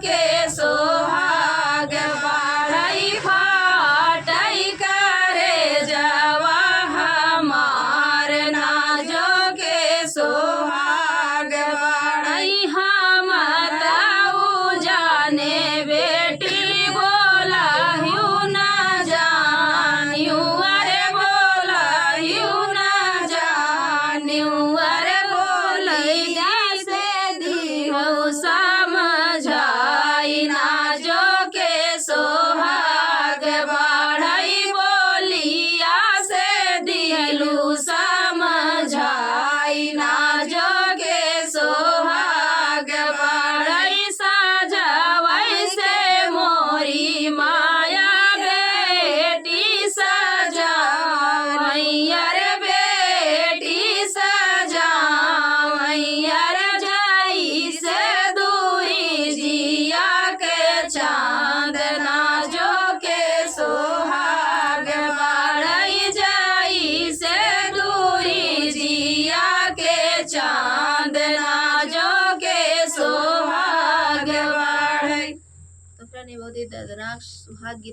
के सोहाग बाढ़ई फाटई करे जवा हमार नाजो के सोहाग बाढ़ई हम ताऊ जाने बेटी बोला यू ना जानियू अरे बोला यू ना जानियू अरे बोलई जैसे दिहो समझाई नाजो के सोहाग बाढ़ई बोलिया से दिलू समझाई नाजो के सोहाग बाढ़ई सजवै से मोरी माया बेटी सजावै अरे बेटी सजावै अरे जाई से दूरी जिया के चांद नाजो के सोहाग बाढ़ई जाई से दूरी जिया के चांद नाजो के सोहाग बाढ़ई। तो फ्रेंड, ये बहुत ही दर्दनाक सुहाग गीत